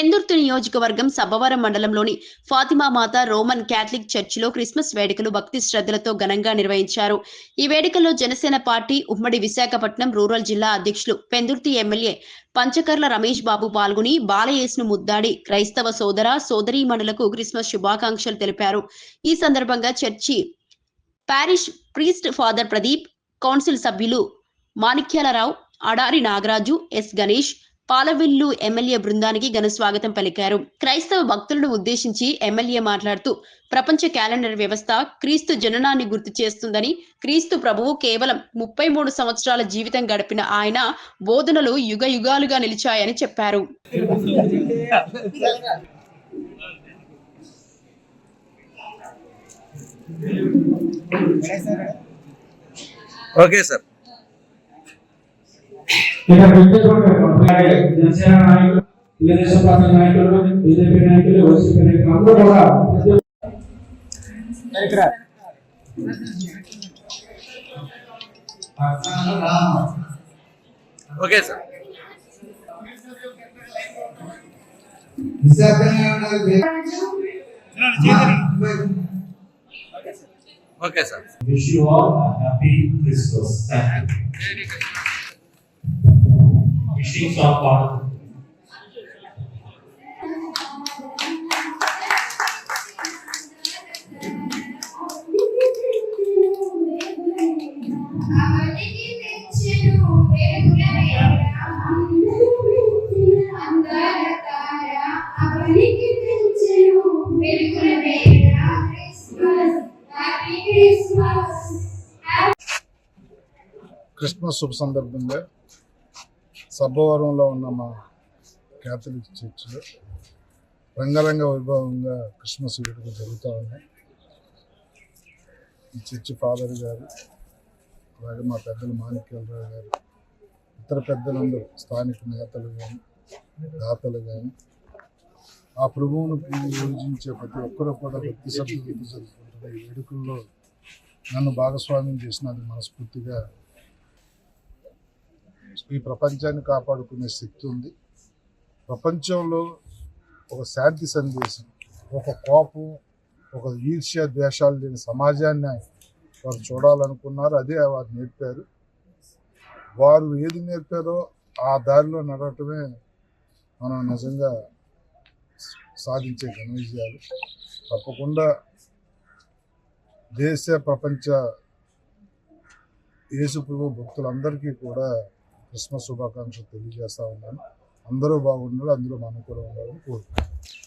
పెందుర్తి నియోజకవర్గం సబ్బవరం మండలంలోని ఫాతిమా మాత Roman Catholic చర్చిలో క్రిస్మస్ వేడుకలు భక్తి శ్రద్ధలతో ఘనంగా నిర్వహించారు. ఈ వేడుకల్లో జనసేన పార్టీ ఉమ్మడి విశాఖపట్నం రూరల్ జిల్లా అధ్యక్షులు పెందుర్తి ఎమ్మెల్యే పంచకర్ల రమేష్ బాబు పాల్గొని బాలయేసును ముద్దాడి క్రైస్తవ సోదర సోదరీమణులకు క్రిస్మస్ శుభాకాంక్షలు తెలిపారు. ఈ సందర్భంగా church perish priest father Pradeep, council సభ్యులు మాణిక్యాలరావు, అడారి నాగరాజు, ఎస్ గణేష్, పాలవిల్లు ఎమ్మెల్యే బృందానికి ఘన స్వాగతం పలికారు. క్రైస్తవ భక్తులను ఉద్దేశించి ఎమ్మెల్యే మాట్లాడుతూ ప్రపంచ క్యాలెండర్ వ్యవస్థ క్రీస్తు జననాన్ని గుర్తు చేస్తుందని, క్రీస్తు ప్రభువు కేవలం 33 సంవత్సరాల జీవితం గడిపిన ఆయన బోధనలు యుగ యుగాలుగా నిలిచాయని చెప్పారు. Okay sir. జనసేన నాయకులు, తెలుగుదేశం పార్టీ నాయకులు, బీజేపీ నాయకులు, వైసీపీ నాయకులు అందరూ కూడా okay sir. Okay sir. Wish you all a happy Christmas. Thank you. Wishing of God. Christmas శుభ సందర్భంగా సబ్బవరంలో ఉన్న మా క్యాథలిక్ చర్చిలో రంగరంగ వైభవంగా క్రిస్మస్ వేడుకలు జరుగుతూ ఉన్నాయి. ఈ చర్చి ఫాదర్ గారు, అలాగే మా పెద్దలు మాణిక్యాలరావు గారు, ఇతర పెద్దలందరూ, స్థానిక నేతలు కానీ దాతలు కానీ ఆ ప్రభువును పూజించే ప్రతి ఒక్కరూ కూడా భక్తి శ్రద్ధలతో జరుపుకుంటున్న ఈ వేడుకల్లో నన్ను భాగస్వామ్యం చేసినందుకు మనస్ఫూర్తిగా ఈ ప్రపంచాన్ని కాపాడుకునే శక్తి ఉంది. ప్రపంచంలో ఒక శాంతి సందేశం, ఒక కోపం, ఒక ఈర్ష్య ద్వేషాలు లేని సమాజాన్ని వారు చూడాలనుకున్నారు. అదే వారు నేర్పారు. వారు ఏది నేర్పారో ఆ దారిలో నడవటమే మనం నిజంగా సాధించే ఘన విజయాలు. తప్పకుండా దేశ ప్రపంచ యేసు ప్రభు భక్తులందరికీ కూడా క్రిస్మస్ శుభాకాంక్షలు తెలియజేస్తా ఉన్నాను. అందరూ బాగుండాలి, అందులో మనం కూడా ఉండాలని కోరుకుంటున్నాను.